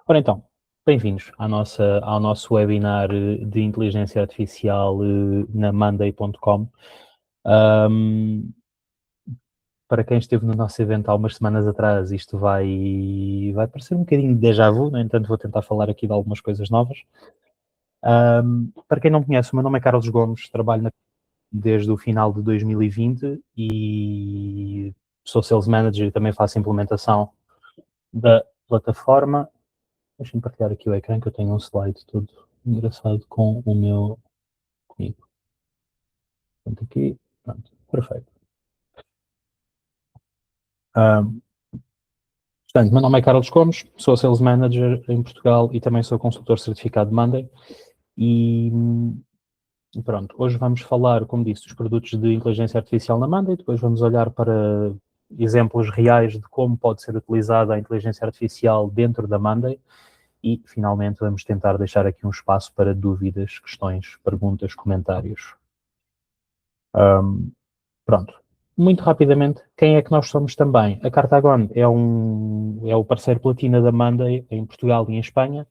Ora então, bem-vindos ao nosso webinar de inteligência artificial na Monday.com. Para quem esteve no nosso evento há umas semanas atrás, isto vai parecer um bocadinho de déjà vu, no entanto vou tentar falar aqui de algumas coisas novas. Para quem não conhece, o meu nome é Carlos Gomes, trabalho desde o final de 2020 e sou Sales Manager e também faço implementação da plataforma. Deixa-me partilhar aqui o ecrã que eu tenho um slide todo engraçado com o meu comigo. Pronto, aqui, pronto, perfeito. Portanto, meu nome é Carlos Gomes, sou Sales Manager em Portugal e também sou consultor certificado de Monday. E pronto, hoje vamos falar, como disse, dos produtos de inteligência artificial na Monday, depois vamos olhar para exemplos reais de como pode ser utilizada a inteligência artificial dentro da Monday e, finalmente, vamos tentar deixar aqui um espaço para dúvidas, questões, perguntas, comentários. Pronto. Muito rapidamente, quem é que nós somos também? A Cartagon é o parceiro platina da Monday em Portugal e em Espanha.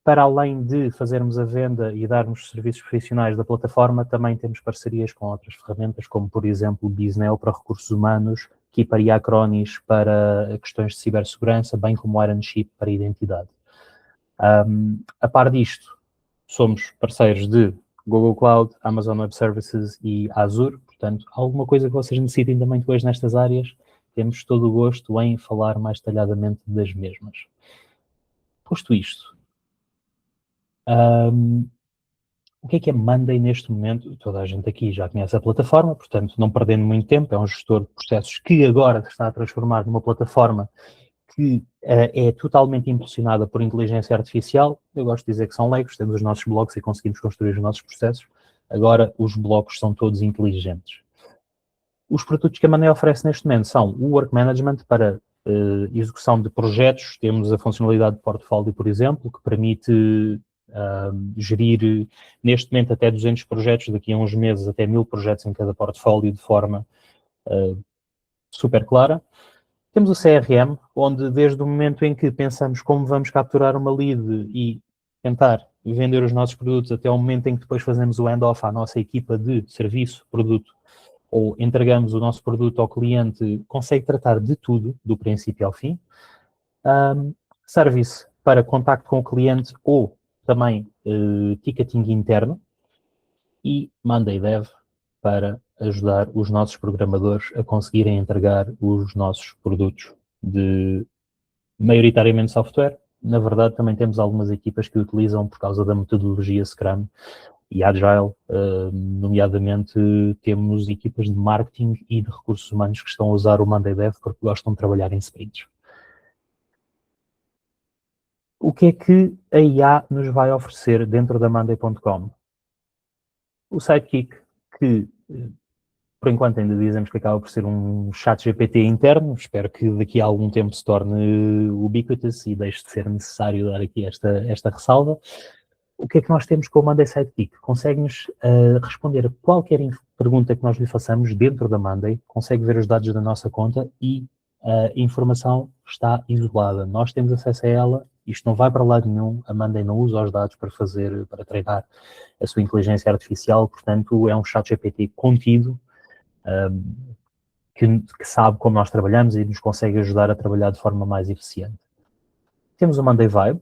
Para além de fazermos a venda e darmos serviços profissionais da plataforma, também temos parcerias com outras ferramentas, como, por exemplo, o Bizneo para recursos humanos, Keeper e Acronis para questões de cibersegurança, bem como o Ironship para identidade. A par disto, somos parceiros de Google Cloud, Amazon Web Services e Azure. Portanto, alguma coisa que vocês necessitem também depois nestas áreas, temos todo o gosto em falar mais detalhadamente das mesmas. Posto isto, o que é Monday neste momento? Toda a gente aqui já conhece a plataforma, portanto, não perdendo muito tempo, é um gestor de processos que agora está a transformar numa plataforma que é totalmente impulsionada por inteligência artificial. Eu gosto de dizer que são leigos, temos os nossos blocos e conseguimos construir os nossos processos. Agora, os blocos são todos inteligentes. Os produtos que a Monday oferece neste momento são o Work Management para execução de projetos. Temos a funcionalidade de portfólio, por exemplo, que permite gerir, neste momento, até 200 projetos, daqui a uns meses até 1000 projetos em cada portfólio de forma super clara. Temos o CRM, onde desde o momento em que pensamos como vamos capturar uma lead e tentar vender os nossos produtos até o momento em que depois fazemos o handoff à nossa equipa de serviço, produto, ou entregamos o nosso produto ao cliente, consegue tratar de tudo, do princípio ao fim. Service para contacto com o cliente ou também ticketing interno. E Monday Dev para ajudar os nossos programadores a conseguirem entregar os nossos produtos de maioritariamente software. Na verdade, também temos algumas equipas que utilizam por causa da metodologia Scrum e Agile, nomeadamente temos equipas de marketing e de recursos humanos que estão a usar o Monday Dev porque gostam de trabalhar em sprints. O que é que a IA nos vai oferecer dentro da Monday.com? O Sidekick, que por enquanto ainda dizemos que acaba por ser um chat GPT interno, espero que daqui a algum tempo se torne ubiquitous e deixe de ser necessário dar aqui esta ressalva. O que é que nós temos com o Monday Sidekick? Consegue-nos responder a qualquer pergunta que nós lhe façamos dentro da Monday, consegue ver os dados da nossa conta e a informação está isolada. Nós temos acesso a ela, isto não vai para lado nenhum, a Monday não usa os dados para treinar a sua inteligência artificial, portanto é um chat GPT contido, que sabe como nós trabalhamos e nos consegue ajudar a trabalhar de forma mais eficiente. Temos o Monday Vibe,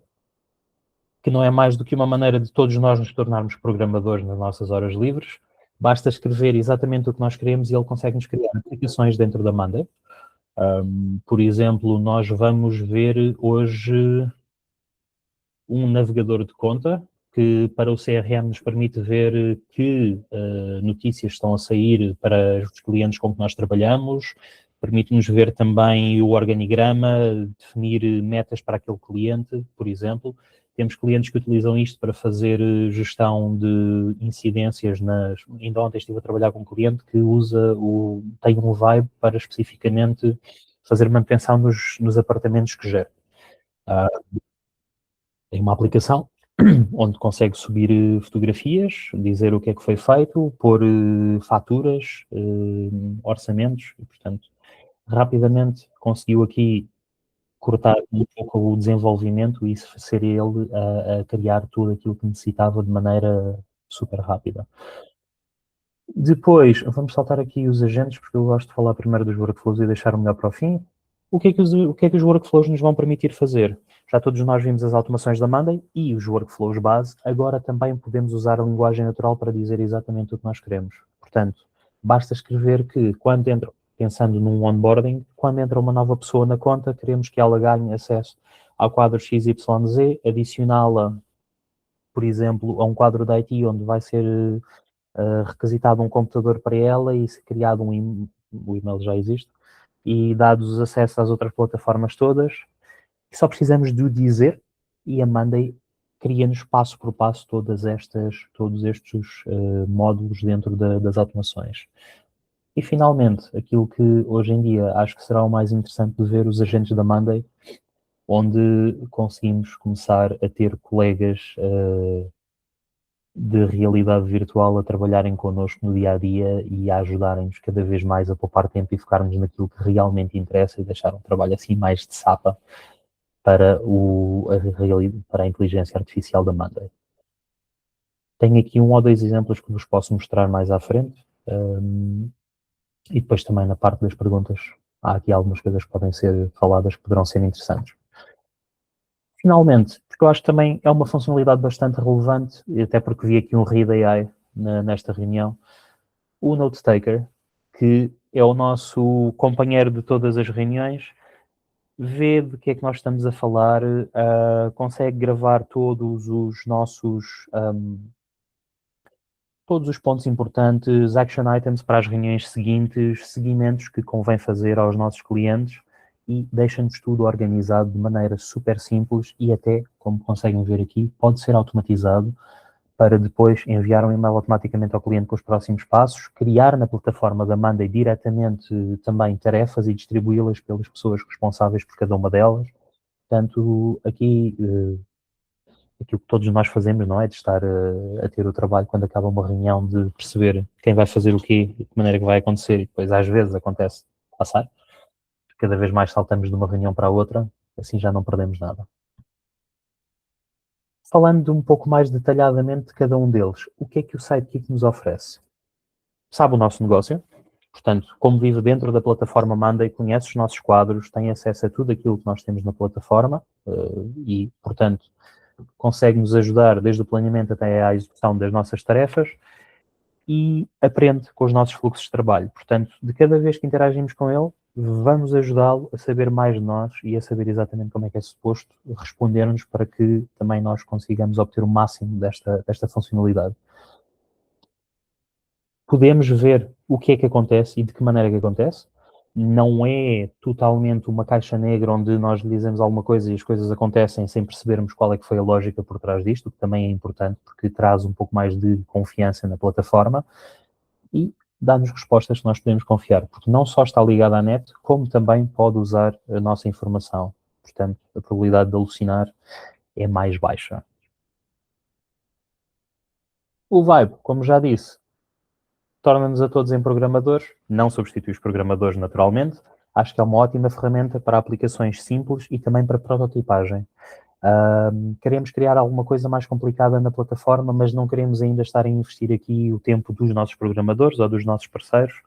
que não é mais do que uma maneira de todos nós nos tornarmos programadores nas nossas horas livres. Basta escrever exatamente o que nós queremos e ele consegue-nos criar aplicações dentro da Monday. Por exemplo, nós vamos ver hoje um navegador de conta que para o CRM nos permite ver que notícias estão a sair para os clientes com que nós trabalhamos, permite-nos ver também o organigrama, definir metas para aquele cliente, por exemplo. Temos clientes que utilizam isto para fazer gestão de incidências. Ainda ontem estive a trabalhar com um cliente que tem um Vibe para especificamente fazer manutenção nos apartamentos que gera. Tem uma aplicação onde consegue subir fotografias, dizer o que é que foi feito, pôr faturas, orçamentos, e, portanto, rapidamente conseguiu aqui cortar um pouco o desenvolvimento e isso ser ele a criar tudo aquilo que necessitava de maneira super rápida. Depois, vamos saltar aqui os agentes, porque eu gosto de falar primeiro dos workflows e deixar o melhor para o fim. O que é que os workflows nos vão permitir fazer? Já todos nós vimos as automações da Monday e os workflows base. Agora também podemos usar a linguagem natural para dizer exatamente o que nós queremos. Portanto, basta escrever que quando entra, pensando num onboarding, quando entra uma nova pessoa na conta, queremos que ela ganhe acesso ao quadro XYZ, adicioná-la, por exemplo, a um quadro da IT onde vai ser requisitado um computador para ela e se criado o e-mail já existe, e dados os acessos às outras plataformas todas, e só precisamos de o dizer e a Monday cria-nos passo por passo todos estes módulos dentro das automações. E finalmente, aquilo que hoje em dia acho que será o mais interessante de ver os agentes da Monday, onde conseguimos começar a ter colegas de realidade virtual a trabalharem connosco no dia a dia e a ajudarem-nos cada vez mais a poupar tempo e focarmos naquilo que realmente interessa e deixar um trabalho assim mais de sapa para, para a inteligência artificial da Monday. Tenho aqui um ou dois exemplos que vos posso mostrar mais à frente e depois também na parte das perguntas há aqui algumas coisas que podem ser faladas que poderão ser interessantes. Finalmente, porque eu acho que também é uma funcionalidade bastante relevante, e até porque vi aqui um Read AI nesta reunião, o Note Taker, que é o nosso companheiro de todas as reuniões, vê de que é que nós estamos a falar, consegue gravar todos os pontos importantes, action items para as reuniões seguintes, seguimentos que convém fazer aos nossos clientes e deixa-nos tudo organizado de maneira super simples e até, como conseguem ver aqui, pode ser automatizado para depois enviar um e-mail automaticamente ao cliente com os próximos passos, criar na plataforma da Monday diretamente também tarefas e distribuí-las pelas pessoas responsáveis por cada uma delas. Portanto, aqui aquilo que todos nós fazemos, não é? De estar a ter o trabalho quando acaba uma reunião, de perceber quem vai fazer o quê, de que maneira que vai acontecer, e depois às vezes acontece passar. Cada vez mais saltamos de uma reunião para a outra, assim já não perdemos nada. Falando um pouco mais detalhadamente de cada um deles, o que é que o Sidekick nos oferece? Sabe o nosso negócio, portanto, como vive dentro da plataforma Monday, conhece os nossos quadros, tem acesso a tudo aquilo que nós temos na plataforma e, portanto, consegue-nos ajudar desde o planeamento até à execução das nossas tarefas e aprende com os nossos fluxos de trabalho. Portanto, de cada vez que interagimos com ele, vamos ajudá-lo a saber mais de nós e a saber exatamente como é que é suposto responder-nos para que também nós consigamos obter o máximo desta funcionalidade. Podemos ver o que é que acontece e de que maneira é que acontece. Não é totalmente uma caixa negra onde nós lhe dizemos alguma coisa e as coisas acontecem sem percebermos qual é que foi a lógica por trás disto, o que também é importante porque traz um pouco mais de confiança na plataforma e dá-nos respostas que nós podemos confiar, porque não só está ligada à net, como também pode usar a nossa informação. Portanto, a probabilidade de alucinar é mais baixa. O Vibe, como já disse, torna-nos a todos em programadores, não substitui os programadores naturalmente. Acho que é uma ótima ferramenta para aplicações simples e também para prototipagem. Queremos criar alguma coisa mais complicada na plataforma, mas não queremos ainda estar a investir aqui o tempo dos nossos programadores ou dos nossos parceiros.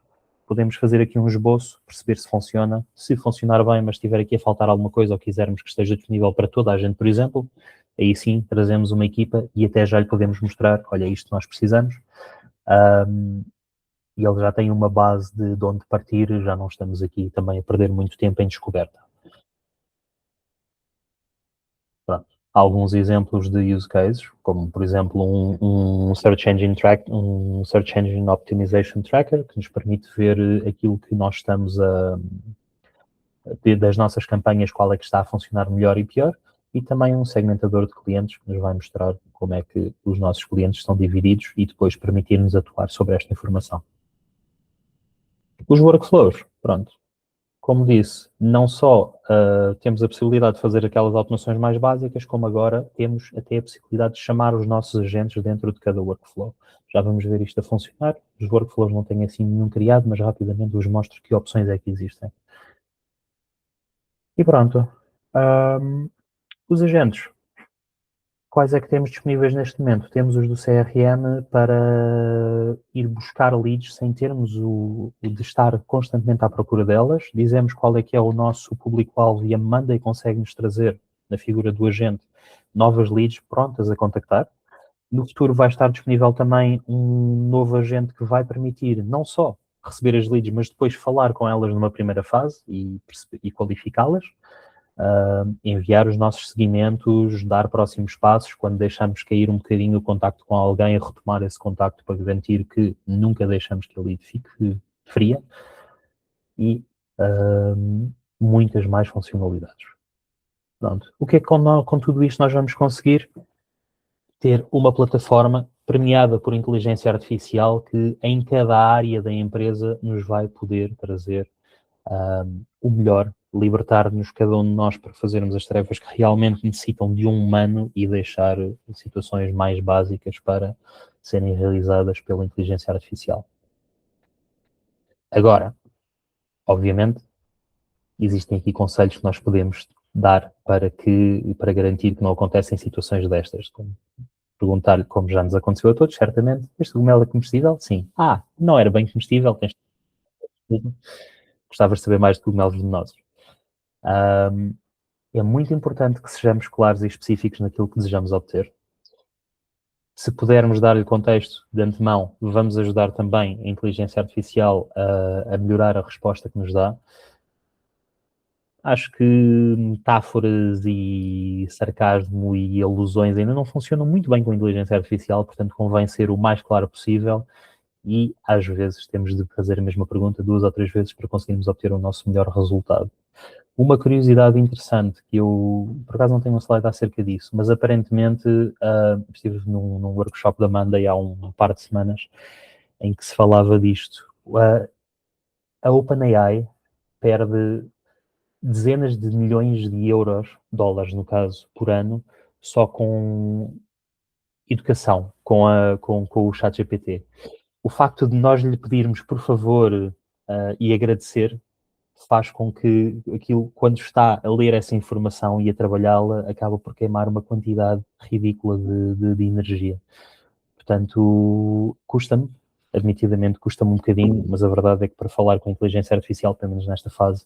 Podemos fazer aqui um esboço, perceber se funciona. Se funcionar bem, mas estiver aqui a faltar alguma coisa ou quisermos que esteja disponível para toda a gente, por exemplo, aí sim trazemos uma equipa e até já lhe podemos mostrar, olha, isto nós precisamos. E ele já tem uma base de onde partir, já não estamos aqui também a perder muito tempo em descoberta. Pronto. Alguns exemplos de use cases, como por exemplo um Search Engine um Search Engine Optimization Tracker, que nos permite ver aquilo que nós estamos das nossas campanhas, qual é que está a funcionar melhor e pior, e também um segmentador de clientes que nos vai mostrar como é que os nossos clientes estão divididos e depois permitir-nos atuar sobre esta informação. Os workflows, pronto. Como disse, não só temos a possibilidade de fazer aquelas automações mais básicas, como agora temos até a possibilidade de chamar os nossos agentes dentro de cada workflow. Já vamos ver isto a funcionar. Os workflows não têm assim nenhum criado, mas rapidamente vos mostro que opções é que existem. E pronto. Os agentes, quais é que temos disponíveis neste momento? Temos os do CRM para ir buscar leads sem termos o de estar constantemente à procura delas. Dizemos qual é que é o nosso público-alvo e a Monday consegue-nos trazer, na figura do agente, novas leads prontas a contactar. No futuro vai estar disponível também um novo agente que vai permitir não só receber as leads, mas depois falar com elas numa primeira fase e qualificá-las, enviar os nossos seguimentos, dar próximos passos, quando deixamos cair um bocadinho o contacto com alguém, retomar esse contacto para garantir que nunca deixamos que a lead fique fria e muitas mais funcionalidades. Pronto. O que é que com tudo isto nós vamos conseguir? Ter uma plataforma premiada por inteligência artificial que em cada área da empresa nos vai poder trazer o melhor, libertar-nos cada um de nós para fazermos as tarefas que realmente necessitam de um humano e deixar situações mais básicas para serem realizadas pela inteligência artificial. Agora, obviamente, existem aqui conselhos que nós podemos dar para garantir que não acontecem situações destas, como perguntar-lhe, como já nos aconteceu a todos, certamente, este cogumelo é comestível? Sim. Não era bem comestível, tens tudo. Gostavas de saber mais de cogumelos venenosos. É muito importante que sejamos claros e específicos naquilo que desejamos obter. Se pudermos dar-lhe contexto de antemão, vamos ajudar também a inteligência artificial a melhorar a resposta que nos dá. Acho que metáforas e sarcasmo e alusões ainda não funcionam muito bem com a inteligência artificial, portanto convém ser o mais claro possível e às vezes temos de fazer a mesma pergunta 2 ou 3 vezes para conseguirmos obter o nosso melhor resultado. Uma curiosidade interessante, que eu, por acaso não tenho um slide acerca disso, mas aparentemente estive num workshop da Monday há um par de semanas em que se falava disto. A OpenAI perde dezenas de milhões de euros, dólares no caso, por ano, só com educação, com o ChatGPT. O facto de nós lhe pedirmos, por favor, e agradecer, faz com que aquilo, quando está a ler essa informação e a trabalhá-la, acaba por queimar uma quantidade ridícula de energia. Portanto, custa-me, admitidamente custa-me um bocadinho, mas a verdade é que para falar com a inteligência artificial, pelo menos nesta fase,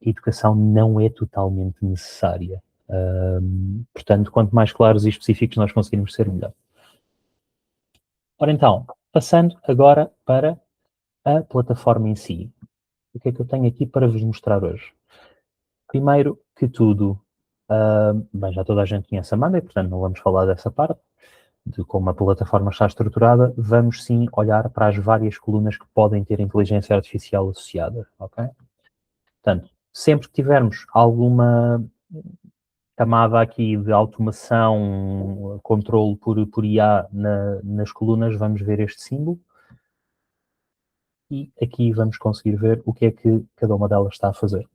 a educação não é totalmente necessária. Portanto, quanto mais claros e específicos nós conseguirmos ser, melhor. Ora então, passando agora para a plataforma em si. O que é que eu tenho aqui para vos mostrar hoje? Primeiro que tudo, bem, já toda a gente conhece a Monday, portanto não vamos falar dessa parte, de como a plataforma está estruturada, vamos sim olhar para as várias colunas que podem ter inteligência artificial associada, ok? Portanto, sempre que tivermos alguma camada aqui de automação, controle por IA nas colunas, vamos ver este símbolo e aqui vamos conseguir ver o que é que cada uma delas está a fazer.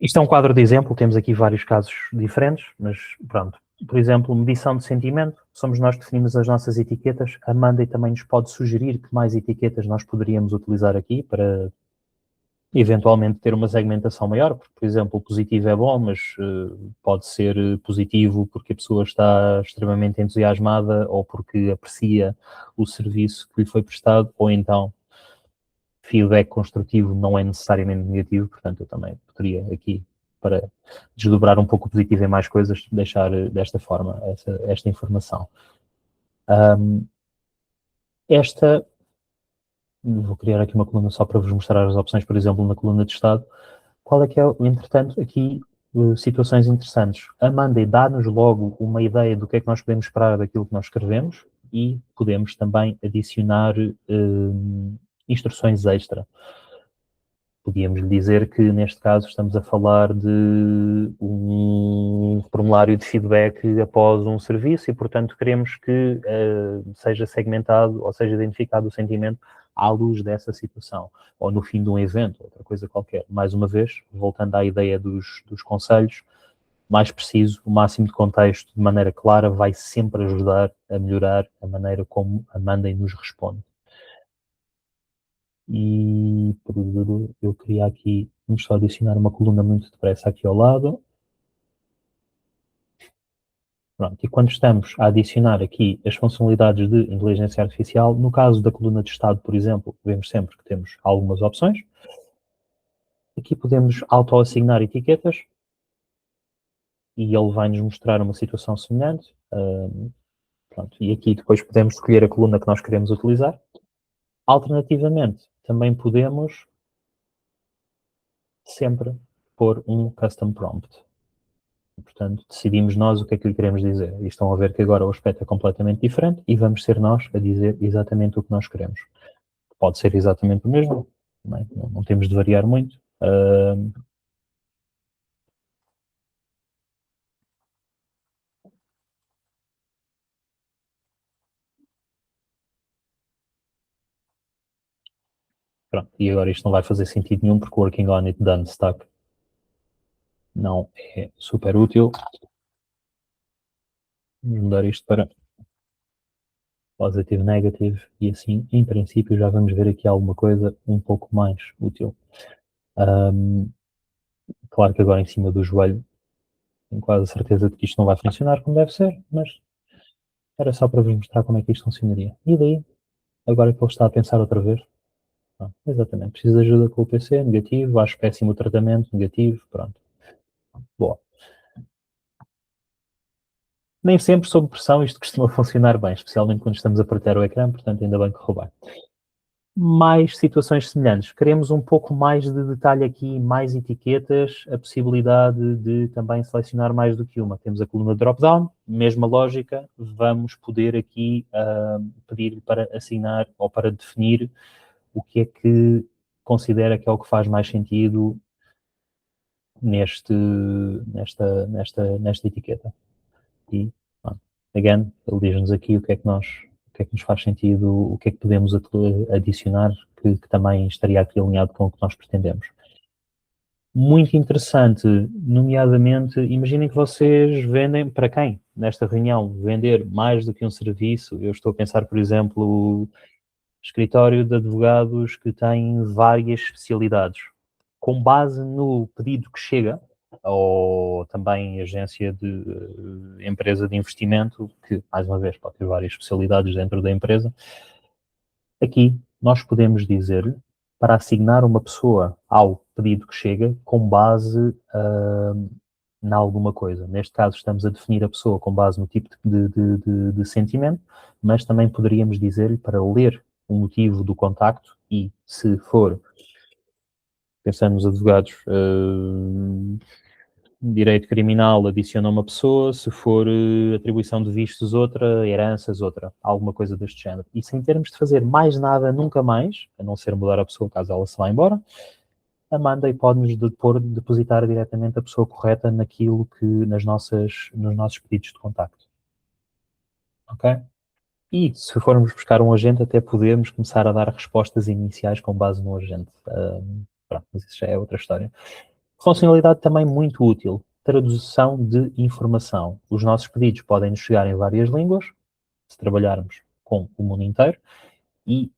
Isto é um quadro de exemplo, temos aqui vários casos diferentes, mas pronto. Por exemplo, medição de sentimento, somos nós que definimos as nossas etiquetas. A Monday também nos pode sugerir que mais etiquetas nós poderíamos utilizar aqui para eventualmente ter uma segmentação maior, porque, por exemplo, o positivo é bom, mas pode ser positivo porque a pessoa está extremamente entusiasmada ou porque aprecia o serviço que lhe foi prestado, ou então feedback construtivo não é necessariamente negativo, portanto eu também poderia aqui, para desdobrar um pouco o positivo em mais coisas, deixar desta forma esta informação. Vou criar aqui uma coluna só para vos mostrar as opções, por exemplo, na coluna de estado. Qual é que é, entretanto, aqui situações interessantes. A Monday dá-nos logo uma ideia do que é que nós podemos esperar daquilo que nós escrevemos e podemos também adicionar instruções extra. Podíamos lhe dizer que, neste caso, estamos a falar de um formulário de feedback após um serviço e, portanto, queremos que seja segmentado ou seja identificado o sentimento à luz dessa situação, ou no fim de um evento, outra coisa qualquer. Mais uma vez, voltando à ideia dos conselhos, mais preciso, o máximo de contexto, de maneira clara, vai sempre ajudar a melhorar a maneira como a Monday nos responde. E eu queria aqui Vamos só adicionar uma coluna muito depressa aqui ao lado. Pronto, e quando estamos a adicionar aqui as funcionalidades de inteligência artificial, no caso da coluna de estado, por exemplo, vemos sempre que temos algumas opções. Aqui podemos auto-assignar etiquetas e ele vai-nos mostrar uma situação semelhante. Pronto, e aqui depois podemos escolher a coluna que nós queremos utilizar. Alternativamente, também podemos sempre pôr um custom prompt. Portanto, decidimos nós o que é que lhe queremos dizer. E estão a ver que agora o aspecto é completamente diferente e vamos ser nós a dizer exatamente o que nós queremos. Pode ser exatamente o mesmo, não temos de variar muito. Pronto, e agora isto não vai fazer sentido nenhum porque o working on it done stack não é super útil. Vamos mudar isto para positive, negative e assim, em princípio, já vamos ver aqui alguma coisa um pouco mais útil. Claro que agora em cima do joelho tenho quase certeza de que isto não vai funcionar como deve ser, mas era só para vos mostrar como é que isto funcionaria. E daí, agora que ele está a pensar outra vez, pronto, exatamente, preciso de ajuda com o PC, negativo, acho péssimo o tratamento, negativo, pronto. Boa. Nem sempre sob pressão isto costuma funcionar bem, especialmente quando estamos a partilhar o ecrã, portanto ainda bem que correu bem. Mais situações semelhantes. Queremos um pouco mais de detalhe aqui, mais etiquetas, a possibilidade de também selecionar mais do que uma. Temos a coluna drop-down, mesma lógica, vamos poder aqui pedir para assinar ou para definir o que é que considera que é o que faz mais sentido nesta etiqueta. E, again, ele diz-nos aqui o que é que nos faz sentido, o que é que podemos adicionar que também estaria aqui alinhado com o que nós pretendemos. Muito interessante, nomeadamente, imaginem que vocês vendem para quem nesta reunião? Vender mais do que um serviço. Eu estou a pensar, por exemplo, escritório de advogados que tem várias especialidades. Com base no pedido que chega, ou também agência de empresa de investimento, que, mais uma vez, pode ter várias especialidades dentro da empresa, aqui nós podemos dizer para assignar uma pessoa ao pedido que chega com base em alguma coisa. Neste caso, estamos a definir a pessoa com base no tipo de sentimento, mas também poderíamos dizer-lhe para ler o motivo do contacto e, se for, pensando nos advogados, direito criminal adiciona uma pessoa, se for atribuição de vistos outra, heranças outra, alguma coisa deste género. E sem termos de fazer mais nada nunca mais, a não ser mudar a pessoa caso ela se vá embora, a Monday pode-nos depositar diretamente a pessoa correta naquilo que, nos nossos pedidos de contacto. Ok? E se formos buscar um agente, até podemos começar a dar respostas iniciais com base no agente. Pronto, mas isso já é outra história. Funcionalidade também muito útil, tradução de informação. Os nossos pedidos podem nos chegar em várias línguas, se trabalharmos com o mundo inteiro, e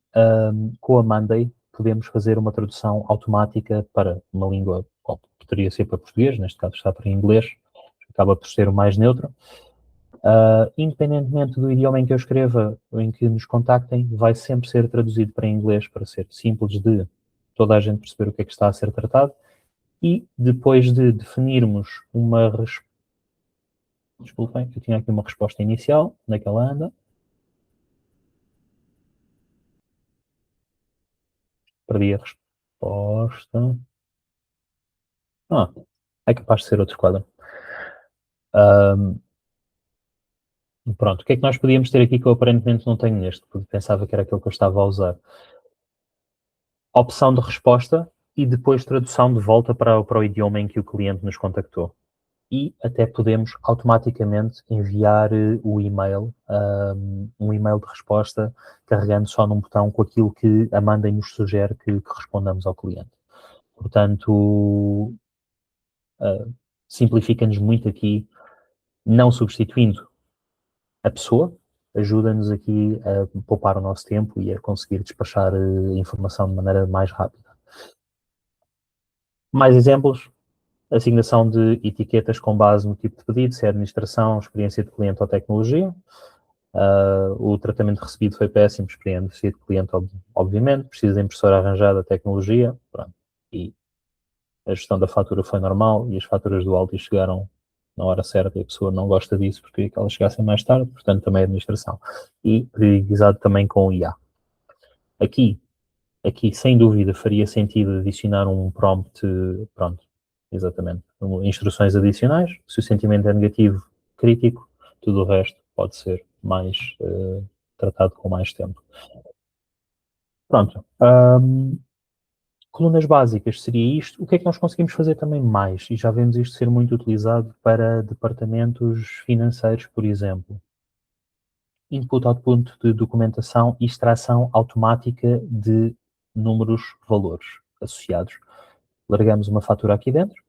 com a Monday podemos fazer uma tradução automática para uma língua, que poderia ser para português, neste caso está para inglês, acaba por ser o mais neutro. Independentemente do idioma em que eu escreva ou em que nos contactem, vai sempre ser traduzido para inglês para ser simples de toda a gente perceber o que é que está a ser tratado. E depois de definirmos uma resposta, desculpem, eu tinha aqui uma resposta inicial, naquela anda, perdi a resposta. É capaz de ser outro quadro. Pronto, o que é que nós podíamos ter aqui que eu aparentemente não tenho neste, porque pensava que era aquilo que eu estava a usar. Opção de resposta e depois tradução de volta para o idioma em que o cliente nos contactou. E até podemos automaticamente enviar o e-mail, um e-mail de resposta, carregando só num botão com aquilo que a Monday nos sugere que respondamos ao cliente. Portanto, simplifica-nos muito aqui, não substituindo a pessoa, ajuda-nos aqui a poupar o nosso tempo e a conseguir despachar informação de maneira mais rápida. Mais exemplos, assignação de etiquetas com base no tipo de pedido, se é administração, experiência de cliente ou tecnologia. O tratamento recebido foi péssimo, experiência de cliente, obviamente, precisa de impressora arranjada, tecnologia, pronto. E a gestão da fatura foi normal e as faturas do Aldi chegaram na hora certa e a pessoa não gosta disso porque queria que elas chegassem mais tarde, portanto também é administração. E priorizado também com o IA. Aqui, sem dúvida, faria sentido adicionar um prompt, pronto, exatamente, instruções adicionais. Se o sentimento é negativo, crítico, tudo o resto pode ser mais tratado com mais tempo. Pronto. Colunas básicas seria isto. O que é que nós conseguimos fazer também mais? E já vemos isto ser muito utilizado para departamentos financeiros, por exemplo. Input-output de documentação e extração automática de números, valores associados. Largamos uma fatura aqui dentro,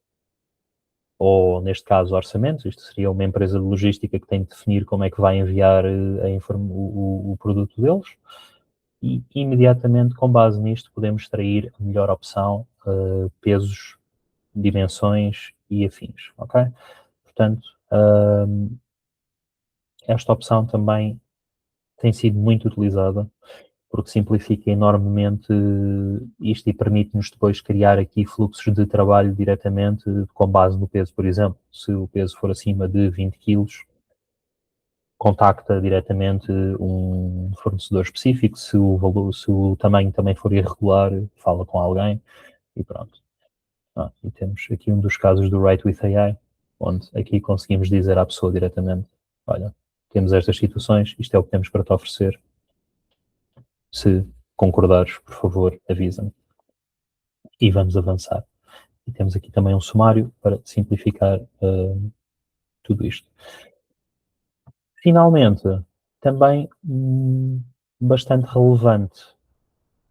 ou neste caso orçamentos, isto seria uma empresa de logística que tem de definir como é que vai enviar o produto deles, e imediatamente com base nisto podemos extrair a melhor opção, pesos, dimensões e afins, ok? Portanto, esta opção também tem sido muito utilizada porque simplifica enormemente isto e permite-nos depois criar aqui fluxos de trabalho diretamente com base no peso, por exemplo. Se o peso for acima de 20 quilos, contacta diretamente um fornecedor específico. Se o valor, se o tamanho também for irregular, fala com alguém e pronto. E temos aqui um dos casos do Write with AI, onde aqui conseguimos dizer à pessoa diretamente: olha, temos estas situações, isto é o que temos para te oferecer. Se concordares, por favor, avisa-me. E vamos avançar. E temos aqui também um sumário para simplificar tudo isto. Finalmente, também bastante relevante,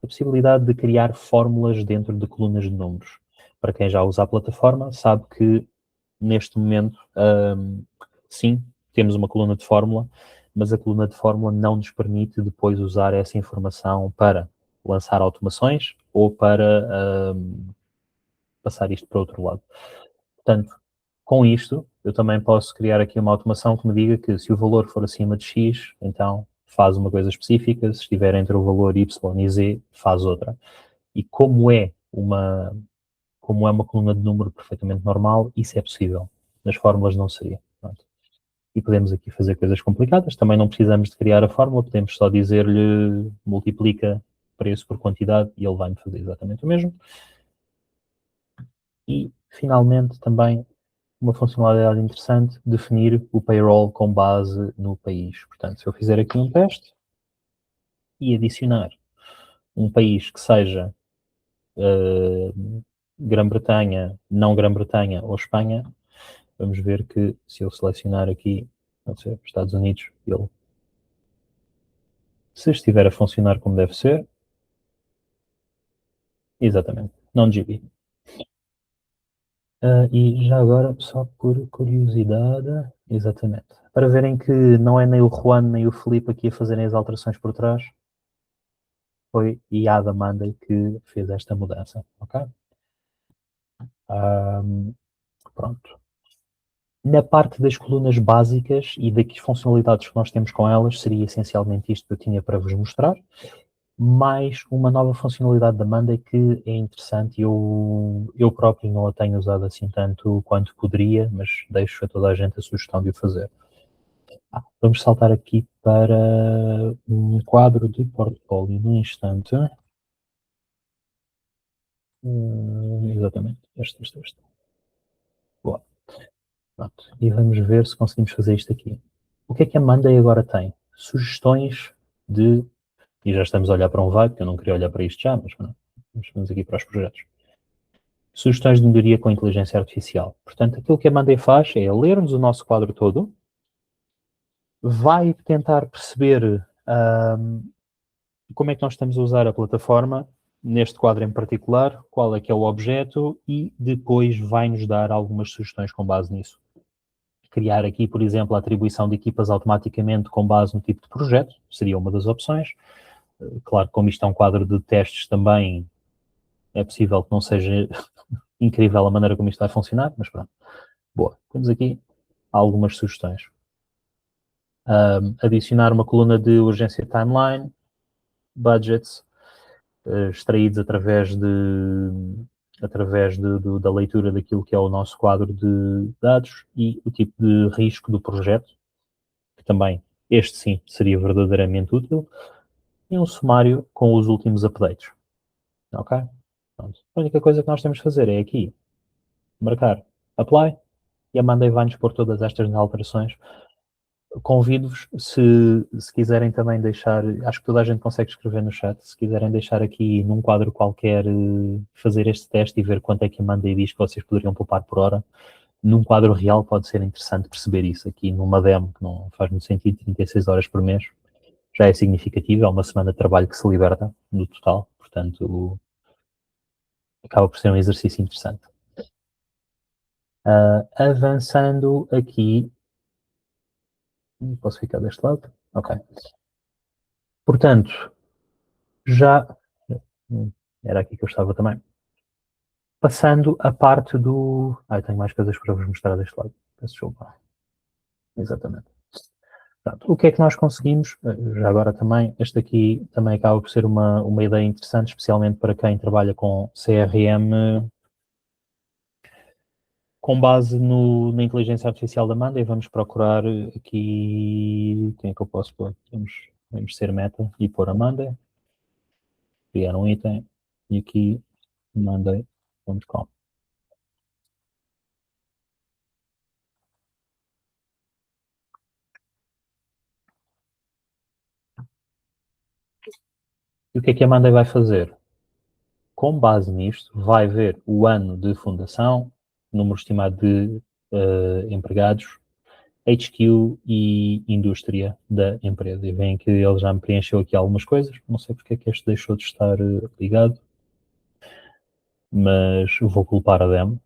a possibilidade de criar fórmulas dentro de colunas de números. Para quem já usa a plataforma, sabe que neste momento, sim, temos uma coluna de fórmula, mas a coluna de fórmula não nos permite depois usar essa informação para lançar automações ou para passar isto para outro lado. Portanto, com isto, eu também posso criar aqui uma automação que me diga que se o valor for acima de X, então faz uma coisa específica, se estiver entre o valor Y e Z, faz outra. E como é uma coluna de número perfeitamente normal, isso é possível. Nas fórmulas não seria. Pronto. E podemos aqui fazer coisas complicadas. Também não precisamos de criar a fórmula, podemos só dizer-lhe multiplica preço por quantidade e ele vai-me fazer exatamente o mesmo. E, finalmente, também uma funcionalidade interessante, definir o payroll com base no país. Portanto, se eu fizer aqui um teste e adicionar um país que seja Grã-Bretanha, não Grã-Bretanha ou Espanha, vamos ver que se eu selecionar aqui, pode ser Estados Unidos, ele, se estiver a funcionar como deve ser, exatamente, não GB. E já agora, só por curiosidade, exatamente, para verem que não é nem o Juan nem o Felipe aqui a fazerem as alterações por trás, foi IA da Monday que fez esta mudança, ok? Pronto. Na parte das colunas básicas e das funcionalidades que nós temos com elas, seria essencialmente isto que eu tinha para vos mostrar, mais uma nova funcionalidade da Monday que é interessante. Eu próprio não a tenho usado assim tanto quanto poderia, mas deixo a toda a gente a sugestão de o fazer. Vamos saltar aqui para um quadro de portfólio no instante. Exatamente, este. Boa. Pronto. E vamos ver se conseguimos fazer isto aqui. O que é que a Monday agora tem? Sugestões de... E já estamos a olhar para um Vibe, que eu não queria olhar para isto já, mas não. Vamos aqui para os projetos. Sugestões de melhoria com inteligência artificial. Portanto, aquilo que a Monday faz é ler-nos o nosso quadro todo, vai tentar perceber como é que nós estamos a usar a plataforma, neste quadro em particular, qual é que é o objeto, e depois vai-nos dar algumas sugestões com base nisso. Criar aqui, por exemplo, a atribuição de equipas automaticamente com base no tipo de projeto, seria uma das opções. Claro, como isto é um quadro de testes também, é possível que não seja incrível a maneira como isto vai funcionar, mas pronto. Boa. Temos aqui algumas sugestões. Adicionar uma coluna de urgência timeline, budgets, extraídos da leitura daquilo que é o nosso quadro de dados e o tipo de risco do projeto, que também, este sim, seria verdadeiramente útil, e um sumário com os últimos updates. Ok? Pronto. A única coisa que nós temos de fazer é aqui marcar apply e a Monday vai-nos pôr todas estas alterações. Convido-vos, se quiserem também deixar, acho que toda a gente consegue escrever no chat, se quiserem deixar aqui num quadro qualquer, fazer este teste e ver quanto é que a Monday diz que vocês poderiam poupar por hora, num quadro real pode ser interessante perceber isso. Aqui numa demo, que não faz muito sentido, 36 horas por mês, já é significativo, é uma semana de trabalho que se liberta no total, portanto acaba por ser um exercício interessante. Avançando aqui, posso ficar deste lado? Ok. Portanto, já era aqui que eu estava também. Passando a parte do... eu tenho mais coisas para vos mostrar deste lado. Peço desculpa. Exatamente. Portanto, o que é que nós conseguimos? Já agora também, este aqui também acaba por ser uma ideia interessante, especialmente para quem trabalha com CRM com base na inteligência artificial da Amanda, e vamos procurar aqui, quem é que eu posso pôr? Vamos ser meta e pôr Amanda, criar um item, e aqui monday.com. E o que é que a Monday vai fazer? Com base nisto, vai ver o ano de fundação, número estimado de empregados, HQ e indústria da empresa. E veem que ele já me preencheu aqui algumas coisas, não sei porque é que este deixou de estar ligado, mas vou culpar a demo.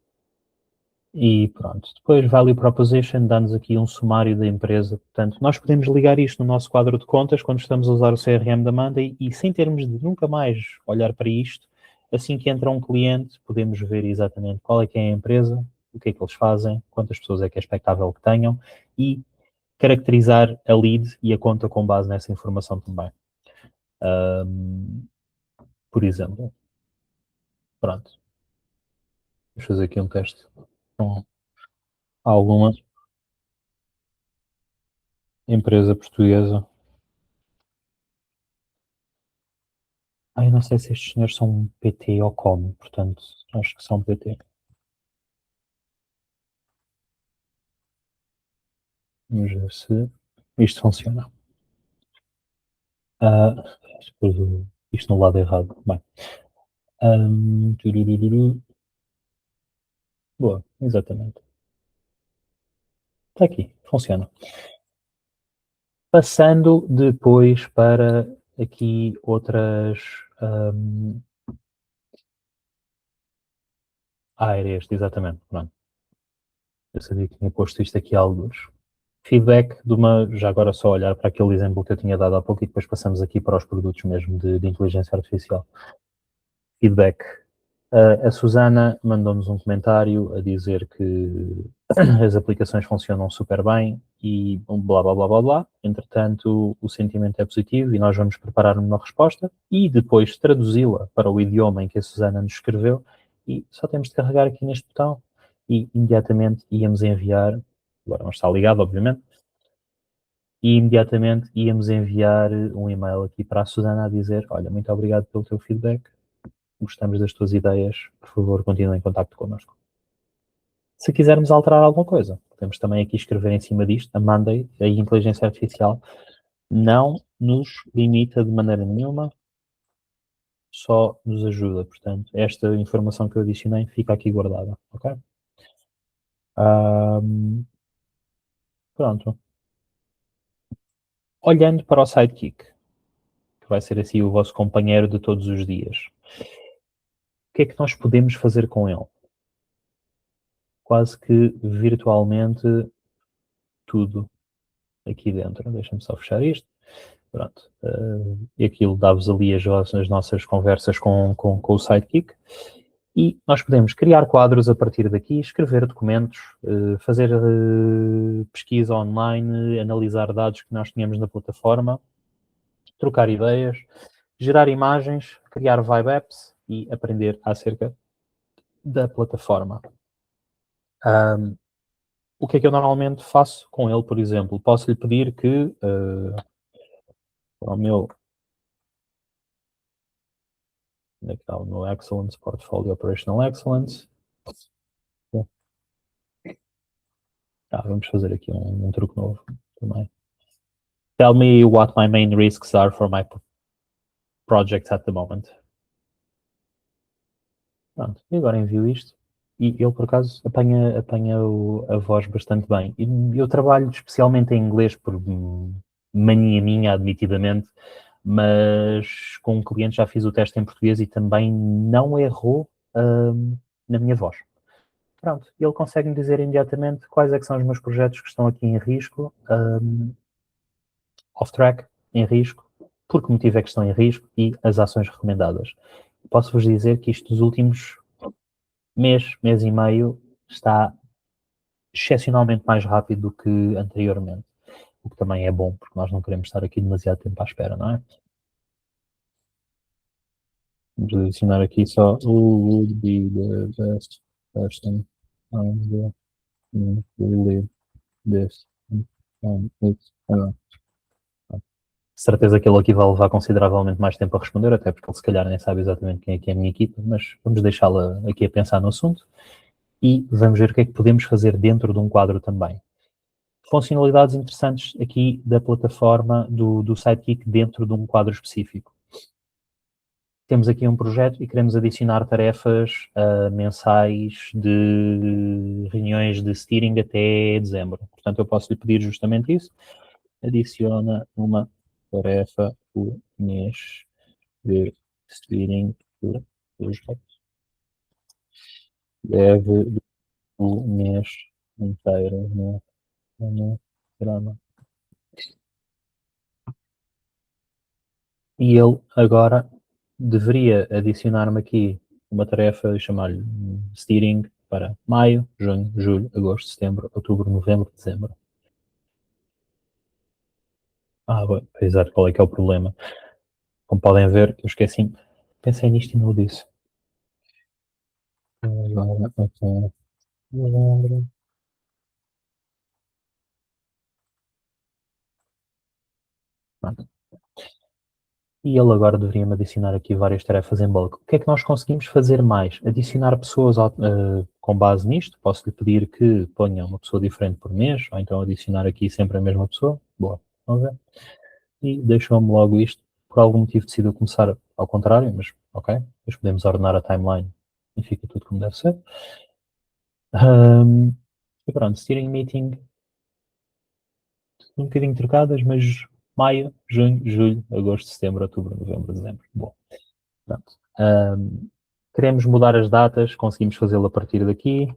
E pronto, depois Value Proposition dá-nos aqui um sumário da empresa. Portanto, nós podemos ligar isto no nosso quadro de contas quando estamos a usar o CRM da Monday e sem termos de nunca mais olhar para isto, assim que entra um cliente, podemos ver exatamente qual é que é a empresa, o que é que eles fazem, quantas pessoas é que é expectável que tenham e caracterizar a lead e a conta com base nessa informação também. Por exemplo, pronto, vamos fazer aqui um teste com alguma empresa portuguesa. Eu não sei se estes senhores são PT ou como, portanto, acho que são PT. Vamos ver se isto funciona. Isto no lado errado. Bem. Boa, exatamente. Está aqui, funciona. Passando depois para aqui outras. Era este, exatamente. Pronto. Eu sabia que tinha posto isto aqui há alguns. Feedback de uma. Já agora só olhar para aquele exemplo que eu tinha dado há pouco e depois passamos aqui para os produtos mesmo de inteligência artificial. Feedback. A Susana mandou-nos um comentário a dizer que as aplicações funcionam super bem e blá blá blá blá blá. Entretanto, o sentimento é positivo e nós vamos preparar uma resposta e depois traduzi-la para o idioma em que a Susana nos escreveu e só temos de carregar aqui neste botão e imediatamente íamos enviar, agora não está ligado, obviamente, e imediatamente íamos enviar um e-mail aqui para a Susana a dizer: olha, muito obrigado pelo teu feedback, gostamos das tuas ideias, por favor, continue em contacto connosco. Se quisermos alterar alguma coisa, podemos também aqui escrever em cima disto, a Monday, a inteligência artificial não nos limita de maneira nenhuma, só nos ajuda. Portanto, esta informação que eu adicionei fica aqui guardada, ok? Pronto. Olhando para o Sidekick, que vai ser assim o vosso companheiro de todos os dias, o que é que nós podemos fazer com ele? Quase que virtualmente tudo aqui dentro. Deixa-me só fechar isto. Pronto. E aquilo dá-vos ali as nossas conversas com o Sidekick. E nós podemos criar quadros a partir daqui, escrever documentos, fazer pesquisa online, analisar dados que nós tínhamos na plataforma, trocar ideias, gerar imagens, criar vibe apps e aprender acerca da plataforma. O que é que eu normalmente faço com ele, por exemplo? Posso-lhe pedir que para o meu, onde é que está o meu Excellence, Portfolio Operational Excellence. Vamos fazer aqui um truque novo também. Tell me what my main risks are for my projects at the moment. Pronto, e agora envio isto. E ele, por acaso, apanha a voz bastante bem. E eu trabalho especialmente em inglês por mania minha, admitidamente, mas com um cliente já fiz o teste em português e também não errou na minha voz. Pronto, ele consegue-me dizer imediatamente quais é que são os meus projetos que estão aqui em risco, off-track, em risco, por que motivo é que estão em risco e as ações recomendadas. Posso-vos dizer que isto dos últimos mês e meio, está excepcionalmente mais rápido do que anteriormente. O que também é bom, porque nós não queremos estar aqui demasiado tempo à espera, não é? Vamos adicionar aqui só who would be the best person on the to lead this on its own. Certeza que ele aqui vai levar consideravelmente mais tempo a responder, até porque ele se calhar nem sabe exatamente quem é que é a minha equipa, mas vamos deixá-la aqui a pensar no assunto e vamos ver o que é que podemos fazer dentro de um quadro também. Funcionalidades interessantes aqui da plataforma do Sidekick dentro de um quadro específico. Temos aqui um projeto e queremos adicionar tarefas mensais de reuniões de steering até dezembro. Portanto, eu posso lhe pedir justamente isso. Adiciona uma tarefa por mês de steering do projeto. Deve o mês inteiro no programa. E ele agora deveria adicionar-me aqui uma tarefa e chamar-lhe steering para maio, junho, julho, agosto, setembro, outubro, novembro, dezembro. Exato, qual é que é o problema? Como podem ver, eu esqueci, pensei nisto e não o disse. Agora, ok. Novembro. Pronto. E ele agora deveria-me adicionar aqui várias tarefas em bulk. O que é que nós conseguimos fazer mais? Adicionar pessoas com base nisto. Posso-lhe pedir que ponha uma pessoa diferente por mês, ou então adicionar aqui sempre a mesma pessoa. Boa, vamos ver. E deixou-me logo isto. Por algum motivo decidiu começar ao contrário, mas ok. Depois podemos ordenar a timeline e fica tudo como deve ser. E pronto, steering meeting. Um bocadinho trocadas, mas maio, junho, julho, agosto, setembro, outubro, novembro, dezembro. Bom, pronto. Queremos mudar as datas, conseguimos fazê-lo a partir daqui.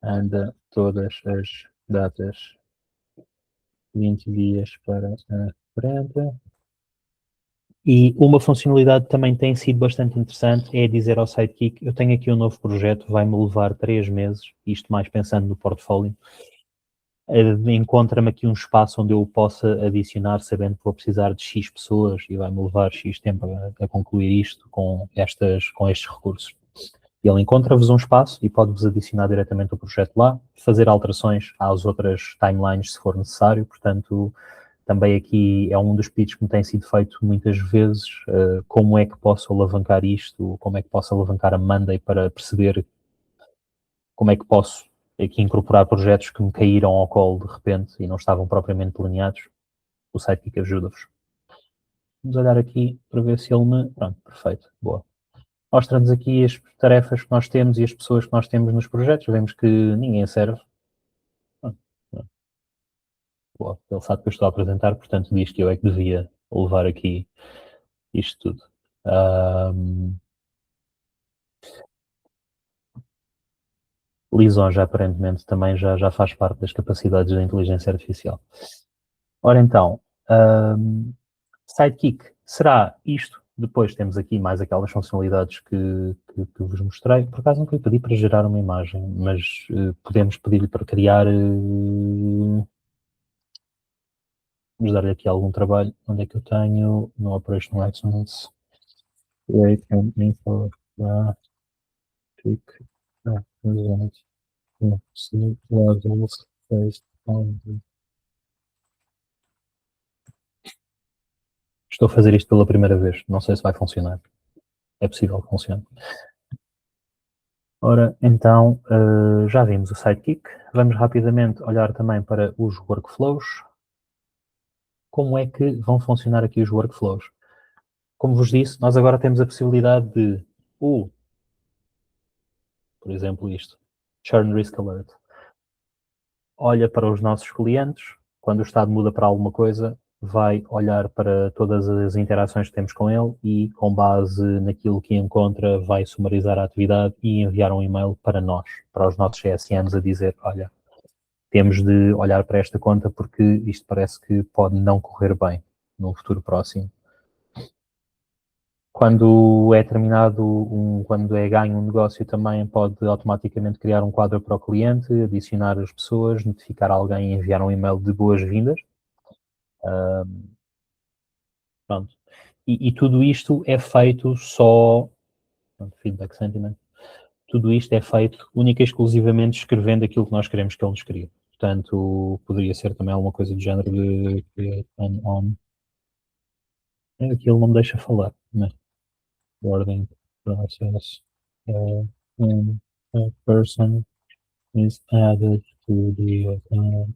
Anda todas as datas 20 dias para a frente. E uma funcionalidade que também tem sido bastante interessante é dizer ao Sidekick, eu tenho aqui um novo projeto, vai-me levar 3 meses, isto mais pensando no portfólio. Encontra-me aqui um espaço onde eu possa adicionar, sabendo que vou precisar de X pessoas e vai-me levar X tempo a concluir isto com estes recursos. Ele encontra-vos um espaço e pode-vos adicionar diretamente o projeto lá, fazer alterações às outras timelines se for necessário, portanto, também aqui é um dos pedidos que me tem sido feito muitas vezes, como é que posso alavancar isto, como é que posso alavancar a Monday para perceber como é que posso aqui incorporar projetos que me caíram ao colo de repente e não estavam propriamente planeados. O Sidekick ajuda-vos. Vamos olhar aqui para ver se ele me... Pronto, perfeito, boa. Mostra-nos aqui as tarefas que nós temos e as pessoas que nós temos nos projetos. Vemos que ninguém serve. Boa. Ele sabe que eu estou a apresentar, portanto diz que eu é que devia levar aqui isto tudo. Lisonja, aparentemente, também já faz parte das capacidades da inteligência artificial. Ora então, Sidekick será isto Depois temos aqui mais aquelas funcionalidades que vos mostrei. Por acaso não fui pedir para gerar uma imagem, mas podemos pedir-lhe para criar. Vamos dar-lhe aqui algum trabalho. Onde é que eu tenho? No Operational Excellence. Create an info graphic represent levels based on. Estou a fazer isto pela primeira vez. Não sei se vai funcionar. É possível que funcione. Ora, então, já vimos o Sidekick. Vamos rapidamente olhar também para os workflows. Como é que vão funcionar aqui os workflows? Como vos disse, nós agora temos a possibilidade de, por exemplo, isto, Churn Risk Alert. Olha para os nossos clientes, quando o estado muda para alguma coisa, vai olhar para todas as interações que temos com ele e, com base naquilo que encontra, vai sumarizar a atividade e enviar um e-mail para nós, para os nossos CSMs, a dizer, olha, temos de olhar para esta conta porque isto parece que pode não correr bem num futuro próximo. Quando é terminado, quando é ganho um negócio, também pode automaticamente criar um quadro para o cliente, adicionar as pessoas, notificar alguém e enviar um e-mail de boas-vindas. Pronto. E tudo isto é feito só, feedback sentiment, tudo isto é feito única e exclusivamente escrevendo aquilo que nós queremos que ele nos escreva. Portanto, poderia ser também alguma coisa do género de on. Aquilo não me deixa falar, né? Boarding process. When a person is added to the account,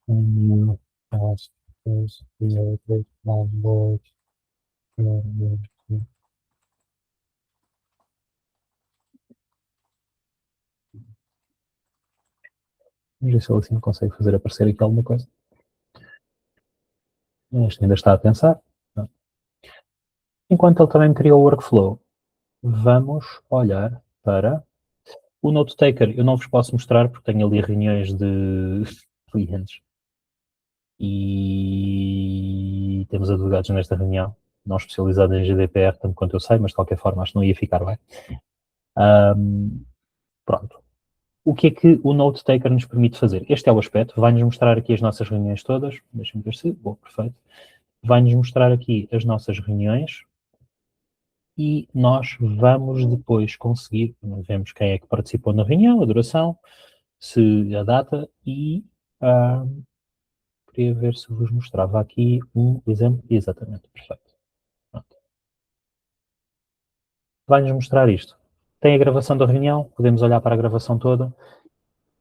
a new task is created on board. Vamos ver se ele assim consegue fazer aparecer aqui alguma coisa. Este ainda está a pensar. Enquanto ele também criou o workflow, vamos olhar para o Note Taker. Eu não vos posso mostrar porque tenho ali reuniões de clientes e temos advogados nesta reunião, não especializados em GDPR, tanto quanto eu sei, mas de qualquer forma acho que não ia ficar bem. Pronto. O que é que o Note Taker nos permite fazer? Este é o aspecto, vai-nos mostrar aqui as nossas reuniões todas, deixa-me ver se, bom, perfeito. Vai-nos mostrar aqui as nossas reuniões e nós vamos depois conseguir, vemos quem é que participou na reunião, a duração, se a data e queria ver se vos mostrava aqui um exemplo, exatamente, perfeito. Pronto. Vai-nos mostrar isto. Tem a gravação da reunião, podemos olhar para a gravação toda,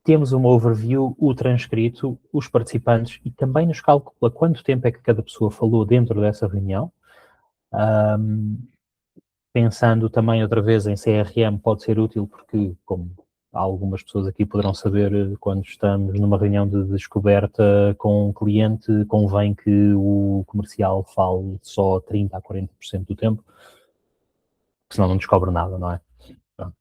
temos uma overview, o transcrito, os participantes e também nos calcula quanto tempo é que cada pessoa falou dentro dessa reunião. Pensando também outra vez em CRM pode ser útil porque, como algumas pessoas aqui poderão saber, quando estamos numa reunião de descoberta com um cliente, convém que o comercial fale só 30% a 40% do tempo, porque senão não descobre nada, não é?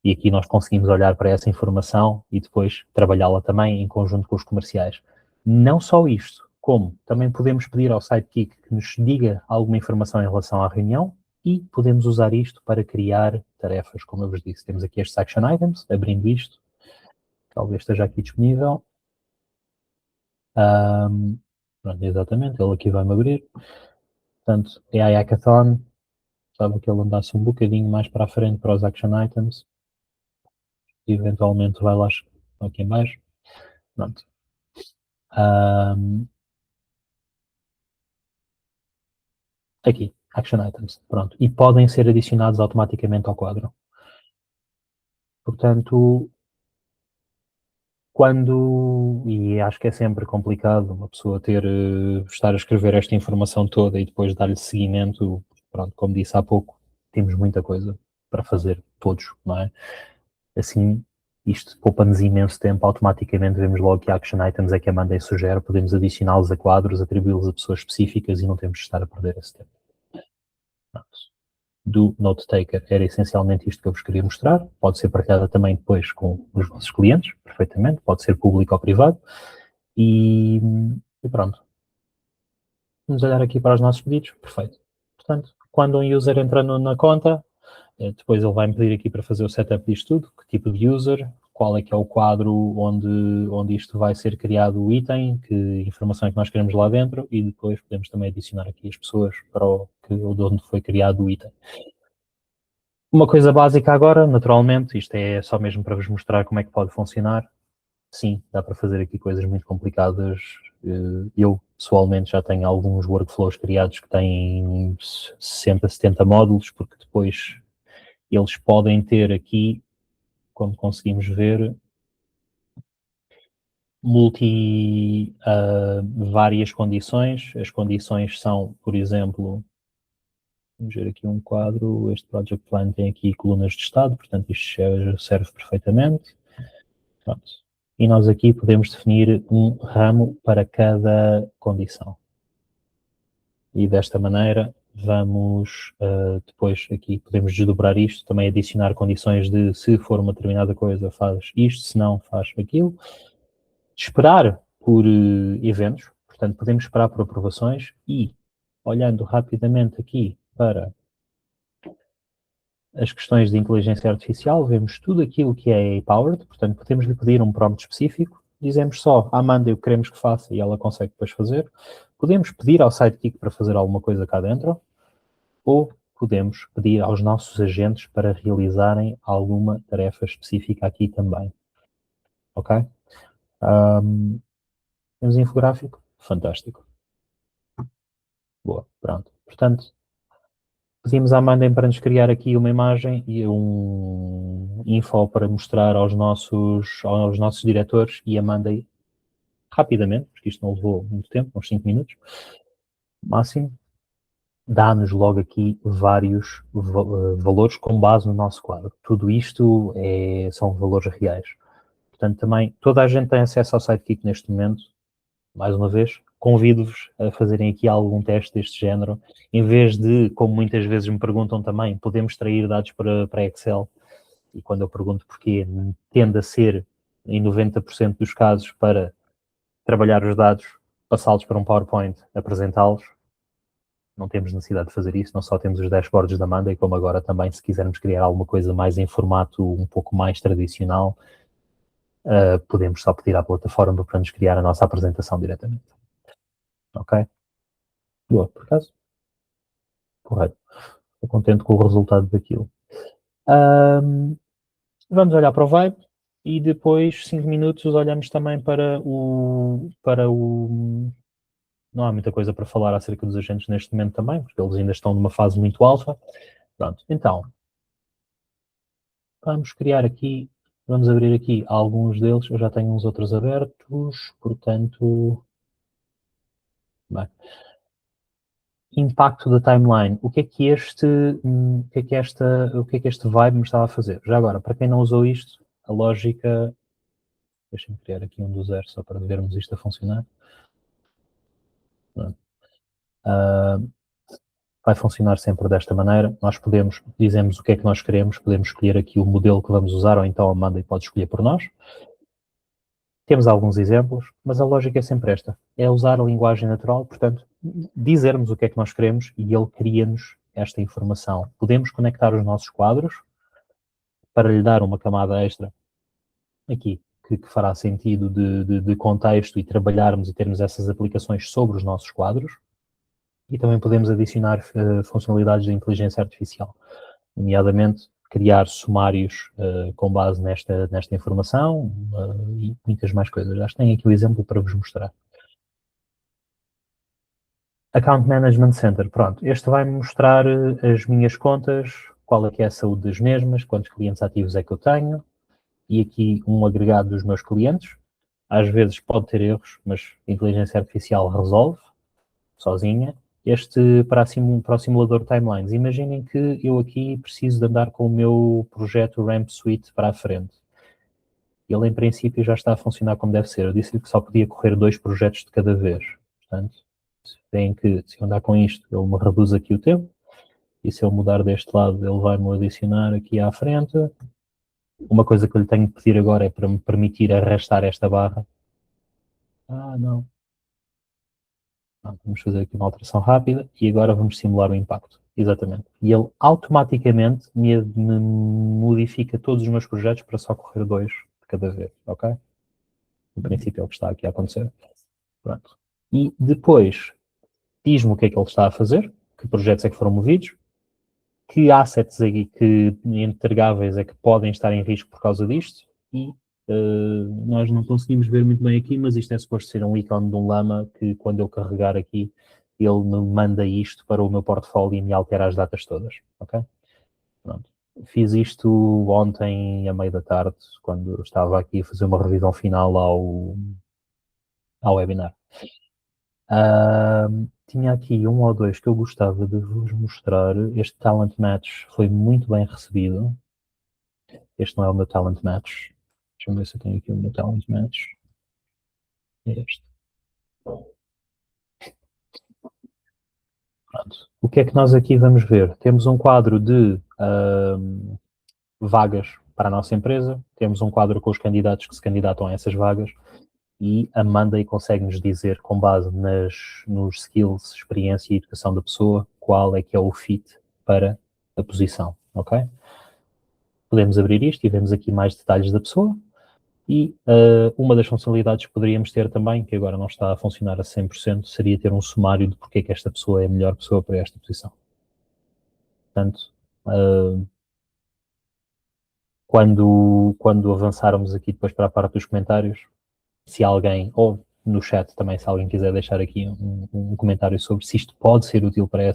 E aqui nós conseguimos olhar para essa informação e depois trabalhá-la também em conjunto com os comerciais. Não só isto, como também podemos pedir ao Sidekick que nos diga alguma informação em relação à reunião e podemos usar isto para criar tarefas, como eu vos disse. Temos aqui estes action items, abrindo isto, talvez esteja aqui disponível. Pronto, exatamente, ele aqui vai-me abrir. Portanto, AI Hackathon, sabe que ele andasse um bocadinho mais para a frente para os action items. E eventualmente vai lá aqui em baixo. Pronto. Aqui, action items. Pronto. E podem ser adicionados automaticamente ao quadro. Portanto, e acho que é sempre complicado uma pessoa estar a escrever esta informação toda e depois dar-lhe seguimento, pronto, como disse há pouco, temos muita coisa para fazer todos, não é? Assim, isto poupa-nos imenso tempo, automaticamente vemos logo que action items é que a Monday sugere, podemos adicioná-los a quadros, atribuí-los a pessoas específicas e não temos de estar a perder esse tempo. Pronto. Do Note Taker era essencialmente isto que eu vos queria mostrar. Pode ser partilhada também depois com os vossos clientes, perfeitamente. Pode ser público ou privado. E pronto. Vamos olhar aqui para os nossos pedidos. Perfeito. Portanto, Quando um user entra na conta, depois ele vai-me pedir aqui para fazer o setup disto tudo, que tipo de user, qual é que é o quadro onde isto vai ser criado o item, que informação é que nós queremos lá dentro, e depois podemos também adicionar aqui as pessoas para de onde foi criado o item. Uma coisa básica agora, naturalmente, isto é só mesmo para vos mostrar como é que pode funcionar. Sim, dá para fazer aqui coisas muito complicadas. Eu, pessoalmente, já tenho alguns workflows criados que têm 60, 70 módulos, porque depois eles podem ter aqui, como conseguimos ver, várias condições. As condições são, por exemplo, vamos ver aqui um quadro, este Project Plan tem aqui colunas de estado, portanto isto serve perfeitamente. Pronto. E nós aqui podemos definir um ramo para cada condição. E desta maneira vamos depois aqui podemos desdobrar isto, também adicionar condições de se for uma determinada coisa faz isto, se não faz aquilo. Esperar por eventos, portanto podemos esperar por aprovações e olhando rapidamente aqui para as questões de inteligência artificial, vemos tudo aquilo que é AI-powered, portanto podemos lhe pedir um prompt específico, dizemos só, Amanda, o que queremos que faça e ela consegue depois fazer. Podemos pedir ao Sidekick para fazer alguma coisa cá dentro, ou podemos pedir aos nossos agentes para realizarem alguma tarefa específica aqui também. Ok? Temos infográfico? Fantástico. Boa, pronto. Portanto, pedimos à Amanda para nos criar aqui uma imagem e um info para mostrar aos nossos diretores e a Amanda rapidamente, porque isto não levou muito tempo, uns 5 minutos, máximo, dá-nos logo aqui vários valores com base no nosso quadro. Tudo isto são valores reais. Portanto, também toda a gente tem acesso ao Sidekick neste momento. Mais uma vez, convido-vos a fazerem aqui algum teste deste género. Em vez de, como muitas vezes me perguntam também, podemos extrair dados para Excel. E quando eu pergunto porquê, tende a ser, em 90% dos casos, para trabalhar os dados, passá-los para um PowerPoint, apresentá-los. Não temos necessidade de fazer isso, não só temos os dashboards da Monday, como agora também, se quisermos criar alguma coisa mais em formato um pouco mais tradicional, podemos só pedir à plataforma para nos criar a nossa apresentação diretamente. Ok? Boa, por acaso? Correto. Estou contente com o resultado daquilo. Vamos olhar para o Vibe e depois, 5 minutos, olhamos também para o. Não há muita coisa para falar acerca dos agentes neste momento também, porque eles ainda estão numa fase muito alfa. Pronto, então, vamos criar aqui, vamos abrir aqui alguns deles. Eu já tenho uns outros abertos, portanto. Bem. Impacto da timeline. O que é que este Vibe me estava a fazer? Já agora, para quem não usou isto, a lógica. Deixem-me criar aqui um do zero só para vermos isto a funcionar. Vai funcionar sempre desta maneira. Nós dizemos o que é que nós queremos, podemos escolher aqui o modelo que vamos usar, ou então a Amanda pode escolher por nós. Temos alguns exemplos, mas a lógica é sempre esta. É usar a linguagem natural, portanto, dizermos o que é que nós queremos e ele cria-nos esta informação. Podemos conectar os nossos quadros para lhe dar uma camada extra aqui, que fará sentido de contexto e trabalharmos e termos essas aplicações sobre os nossos quadros. E também podemos adicionar funcionalidades de inteligência artificial, nomeadamente criar sumários com base nesta informação e muitas mais coisas. Acho que tenho aqui o exemplo para vos mostrar. Account Management Center, pronto. Este vai-me mostrar as minhas contas, qual é que é a saúde das mesmas, quantos clientes ativos é que eu tenho, e aqui um agregado dos meus clientes. Às vezes pode ter erros, mas a inteligência artificial resolve sozinha. Este para o simulador Timelines. Imaginem que eu aqui preciso de andar com o meu projeto Ramp Suite para a frente. Ele, em princípio, já está a funcionar como deve ser. Eu disse-lhe que só podia correr 2 projetos de cada vez. Portanto, veem que se eu andar com isto, ele me reduz aqui o tempo. E se eu mudar deste lado, ele vai-me adicionar aqui à frente. Uma coisa que eu lhe tenho de pedir agora é para me permitir arrastar esta barra. Não. Vamos fazer aqui uma alteração rápida e agora vamos simular o impacto. Exatamente. E ele automaticamente me modifica todos os meus projetos para só correr 2 de cada vez, ok? No princípio é o que está aqui a acontecer. Pronto. E depois diz-me o que é que ele está a fazer, que projetos é que foram movidos, que assets e que entregáveis é que podem estar em risco por causa disto, e nós não conseguimos ver muito bem aqui, mas isto é suposto ser um ícone de um lama que quando eu carregar aqui, ele me manda isto para o meu portfólio e me altera as datas todas, ok? Pronto. Fiz isto ontem à meia da tarde, quando estava aqui a fazer uma revisão final ao webinar. Tinha aqui um ou dois que eu gostava de vos mostrar. Este Talent Match foi muito bem recebido. Este não é o meu Talent Match. Deixa eu ver se eu tenho aqui o meu Talent Match. É este. Pronto. O que é que nós aqui vamos ver? Temos um quadro de vagas para a nossa empresa, temos um quadro com os candidatos que se candidatam a essas vagas e a Monday consegue-nos dizer, com base nos skills, experiência e educação da pessoa, qual é que é o fit para a posição, ok? Podemos abrir isto e vemos aqui mais detalhes da pessoa. E uma das funcionalidades que poderíamos ter também, que agora não está a funcionar a 100%, seria ter um sumário de porque é que esta pessoa é a melhor pessoa para esta posição. Portanto, quando avançarmos aqui depois para a parte dos comentários, se alguém, ou no chat também, se alguém quiser deixar aqui um comentário sobre se isto pode ser útil para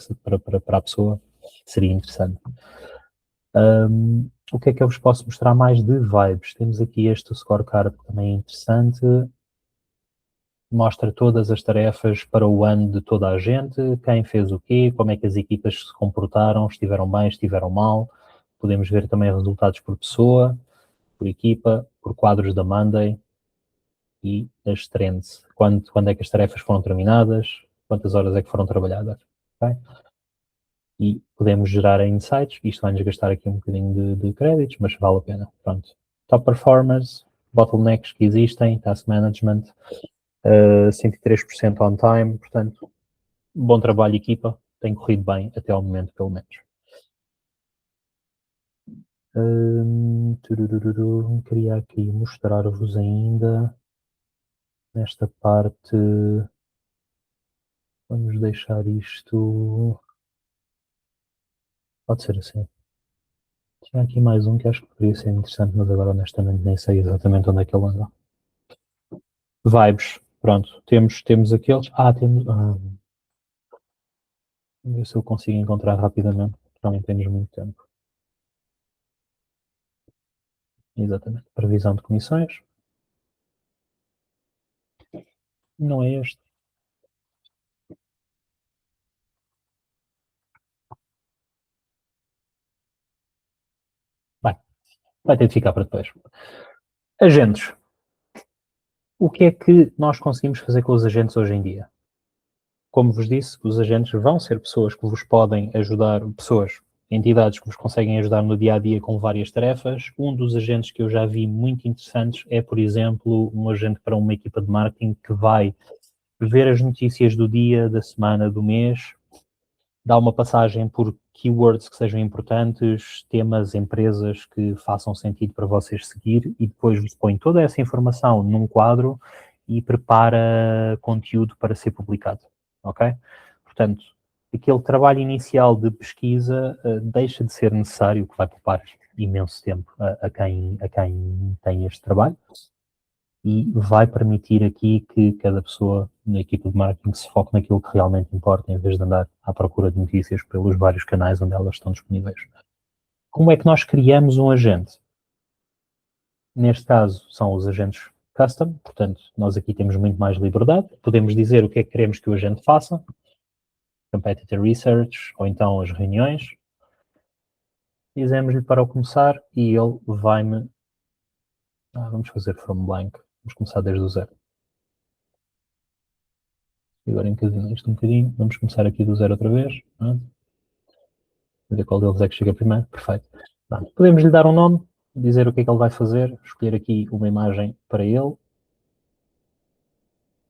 a pessoa, seria interessante. O que é que eu vos posso mostrar mais de vibes? Temos aqui este scorecard que também é interessante. Mostra todas as tarefas para o ano de toda a gente, quem fez o quê, como é que as equipas se comportaram, estiveram bem, estiveram mal. Podemos ver também resultados por pessoa, por equipa, por quadros da Monday e as trends. Quando é que as tarefas foram terminadas, quantas horas é que foram trabalhadas. Okay? E podemos gerar insights. Isto vai-nos gastar aqui um bocadinho de créditos, mas vale a pena. Pronto. Top performers, bottlenecks que existem, task management, 103% on time, portanto, bom trabalho, equipa, tem corrido bem até ao momento, pelo menos. Queria aqui mostrar-vos ainda nesta parte. Vamos deixar isto. Pode ser assim. Tinha aqui mais um que acho que poderia ser interessante, mas agora honestamente nem sei exatamente onde é que ele anda. Vibes, pronto, temos aqueles. Temos. Vamos ver se eu consigo encontrar rapidamente, também temos muito tempo. Exatamente. Previsão de comissões. Não é este. Vai ter de ficar para depois. Agentes. O que é que nós conseguimos fazer com os agentes hoje em dia? Como vos disse, os agentes vão ser pessoas que vos podem ajudar, pessoas, entidades que vos conseguem ajudar no dia a dia com várias tarefas. Um dos agentes que eu já vi muito interessantes é, por exemplo, um agente para uma equipa de marketing que vai ver as notícias do dia, da semana, do mês, dá uma passagem por keywords que sejam importantes, temas, empresas que façam sentido para vocês seguir e depois vos põe toda essa informação num quadro e prepara conteúdo para ser publicado, ok? Portanto, aquele trabalho inicial de pesquisa deixa de ser necessário, que vai poupar imenso tempo a quem tem este trabalho e vai permitir aqui que cada pessoa na equipa de marketing se foque naquilo que realmente importa, em vez de andar à procura de notícias pelos vários canais onde elas estão disponíveis. Como é que nós criamos um agente? Neste caso, são os agentes custom, portanto, nós aqui temos muito mais liberdade. Podemos dizer o que é que queremos que o agente faça, competitor research, ou então as reuniões. Dizemos-lhe para o começar e ele vai-me... vamos fazer from blank. Vamos começar desde o zero. Agora encasinho isto um bocadinho. Vamos começar aqui do zero outra vez. Ver qual deles é que chega primeiro. Perfeito. Pronto. Podemos lhe dar um nome, dizer o que é que ele vai fazer, escolher aqui uma imagem para ele.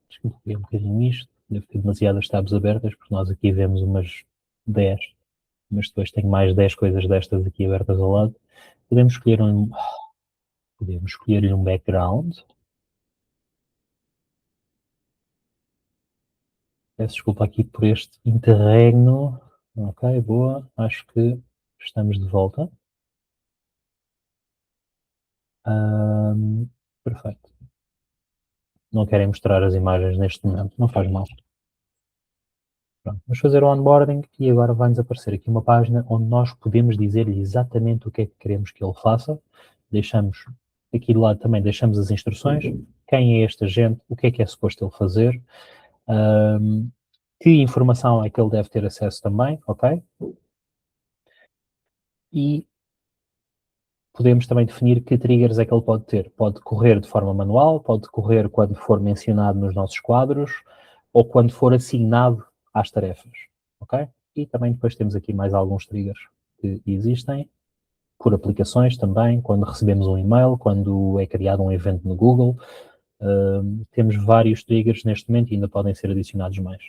Deixa-me ver um bocadinho isto. Deve ter demasiadas tabs abertas, porque nós aqui vemos umas 10 mas depois tenho mais 10 coisas destas aqui abertas ao lado. Podemos escolher-lhe um background. Peço desculpa aqui por este interregno. Ok, boa. Acho que estamos de volta. Perfeito. Não querem mostrar as imagens neste momento, não faz mal. Pronto, vamos fazer o onboarding e agora vai-nos aparecer aqui uma página onde nós podemos dizer-lhe exatamente o que é que queremos que ele faça. Deixamos, aqui do lado também deixamos as instruções, quem é este agente, o que é suposto ele fazer, que informação é que ele deve ter acesso também, ok? E podemos também definir que triggers é que ele pode ter. Pode correr de forma manual, pode correr quando for mencionado nos nossos quadros ou quando for assignado às tarefas, ok? E também depois temos aqui mais alguns triggers que existem, por aplicações também, quando recebemos um e-mail, quando é criado um evento no Google. Temos vários triggers neste momento e ainda podem ser adicionados mais.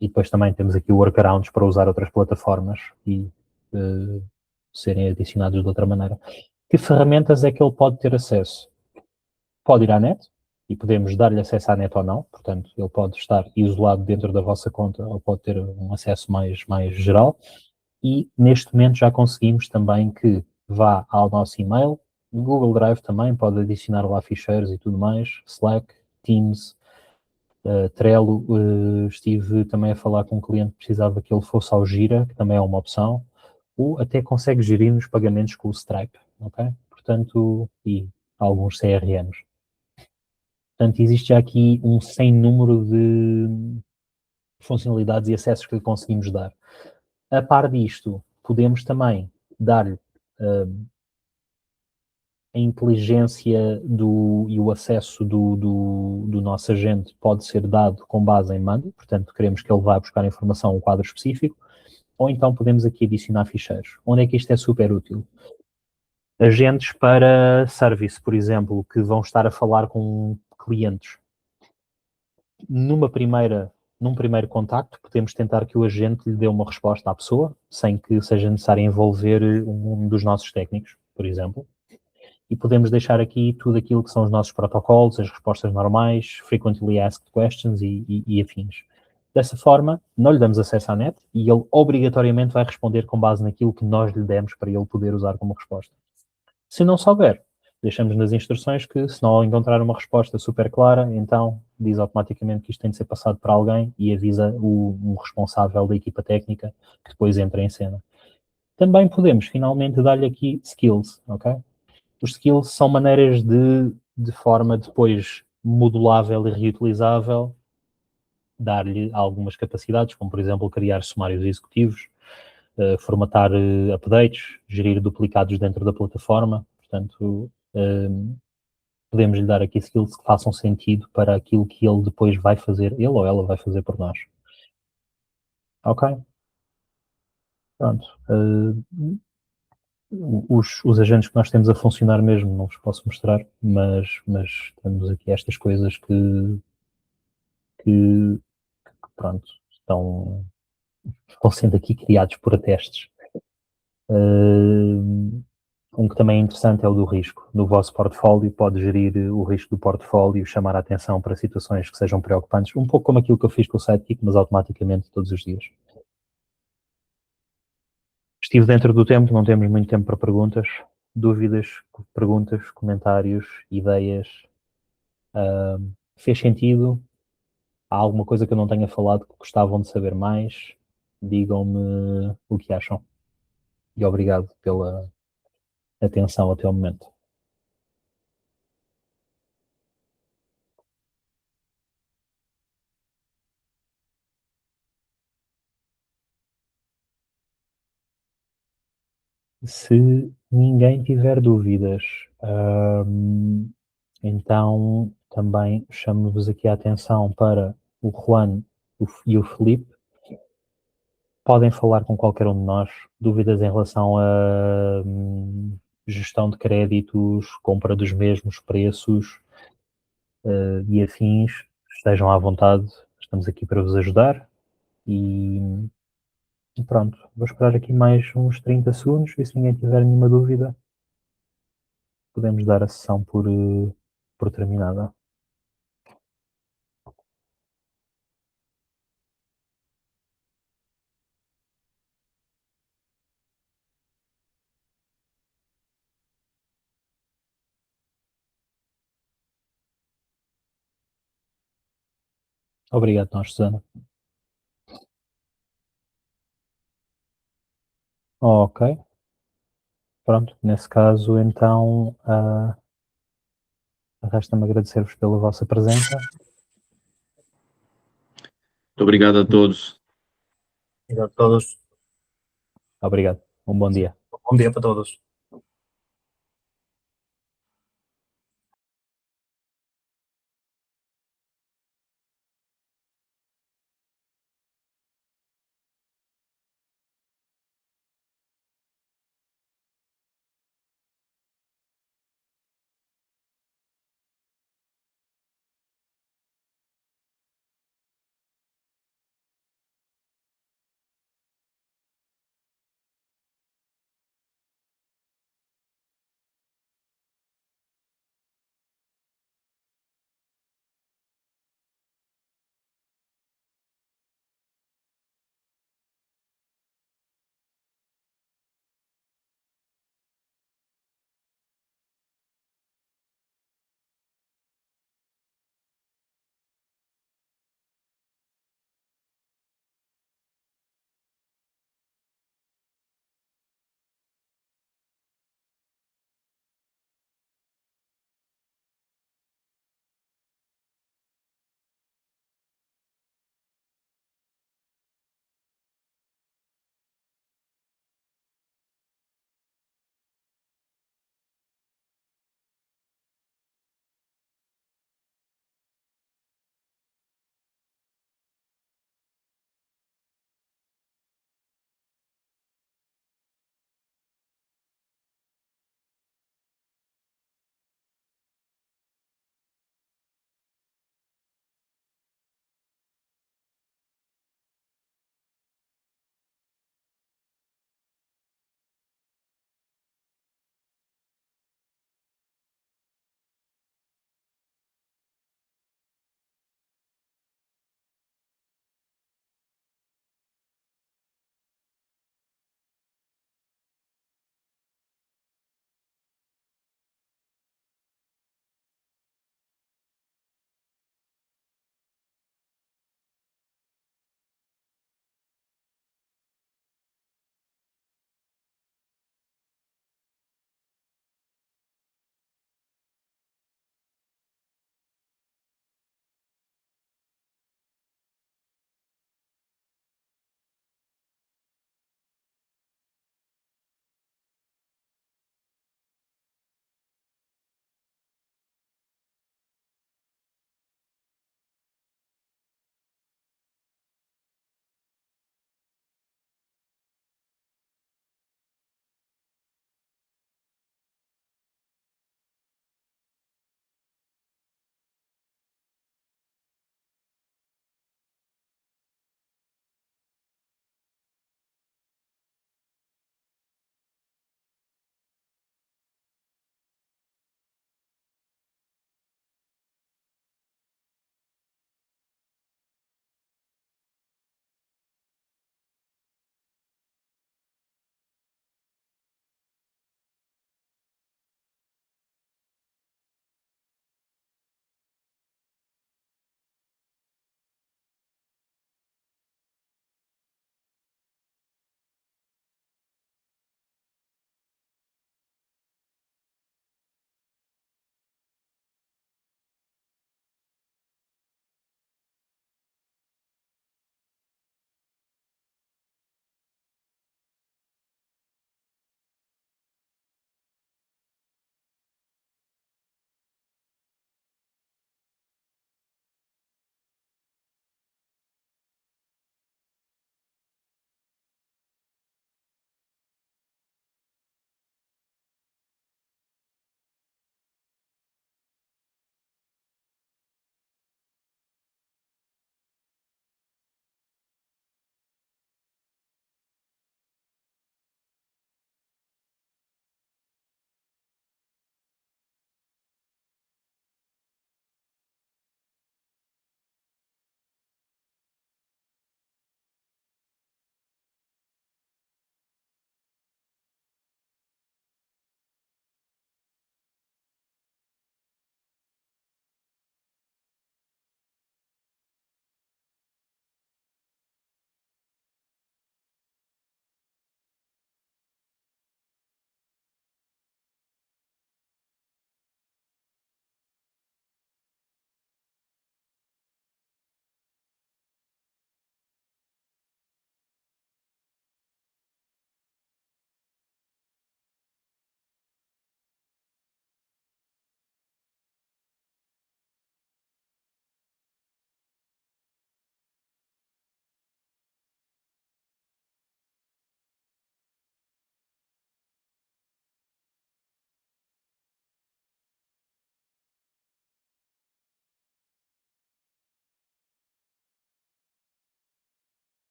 E depois também temos aqui workarounds para usar outras plataformas e serem adicionados de outra maneira. Que ferramentas é que ele pode ter acesso? Pode ir à net e podemos dar-lhe acesso à net ou não, portanto, ele pode estar isolado dentro da vossa conta ou pode ter um acesso mais geral. E neste momento já conseguimos também que vá ao nosso e-mail, Google Drive também, pode adicionar lá ficheiros e tudo mais, Slack, Teams, Trello. Estive também a falar com um cliente que precisava que ele fosse ao Gira, que também é uma opção, ou até consegue gerir nos pagamentos com o Stripe, ok? Portanto, e alguns CRMs. Portanto, existe já aqui um sem número de funcionalidades e acessos que conseguimos dar. A par disto, podemos também dar a inteligência e o acesso do nosso agente pode ser dado com base em mando, portanto, queremos que ele vá buscar informação a um quadro específico, ou então podemos aqui adicionar ficheiros. Onde é que isto é super útil? Agentes para service, por exemplo, que vão estar a falar com clientes. Num primeiro contacto, podemos tentar que o agente lhe dê uma resposta à pessoa, sem que seja necessário envolver um dos nossos técnicos, por exemplo. E podemos deixar aqui tudo aquilo que são os nossos protocolos, as respostas normais, frequently asked questions e afins. Dessa forma, não lhe damos acesso à net e ele obrigatoriamente vai responder com base naquilo que nós lhe demos para ele poder usar como resposta. Se não souber, deixamos nas instruções que, se não encontrar uma resposta super clara, então diz automaticamente que isto tem de ser passado para alguém e avisa um responsável da equipa técnica que depois entra em cena. Também podemos, finalmente, dar-lhe aqui skills, ok? Os skills são maneiras de forma depois modulável e reutilizável, dar-lhe algumas capacidades, como, por exemplo, criar sumários executivos, formatar updates, gerir duplicados dentro da plataforma. Portanto, podemos lhe dar aqui skills que façam sentido para aquilo que ele depois vai fazer, ele ou ela vai fazer por nós. Ok? Pronto. Os agentes que nós temos a funcionar mesmo, não vos posso mostrar, mas temos aqui estas coisas que pronto, estão sendo aqui criados por testes. Um que também é interessante é o do risco. No vosso portfólio, pode gerir o risco do portfólio, chamar a atenção para situações que sejam preocupantes, um pouco como aquilo que eu fiz com o Sidekick, mas automaticamente todos os dias. Estive dentro do tempo, não temos muito tempo para perguntas, dúvidas, perguntas, comentários, ideias. Fez sentido? Há alguma coisa que eu não tenha falado que gostavam de saber mais? Digam-me o que acham. E obrigado pela atenção até o momento. Se ninguém tiver dúvidas, então também chamo-vos aqui a atenção para o Juan e o Felipe. Podem falar com qualquer um de nós. Dúvidas em relação a gestão de créditos, compra dos mesmos preços e afins, estejam à vontade. Estamos aqui para vos ajudar e Pronto, vou esperar aqui mais uns 30 segundos e se ninguém tiver nenhuma dúvida, podemos dar a sessão por terminada. Obrigado, nós, Susana. Ok, pronto, nesse caso, então, resta-me agradecer-vos pela vossa presença. Muito obrigado a todos. Obrigado a todos. Obrigado, um bom dia. Bom dia para todos.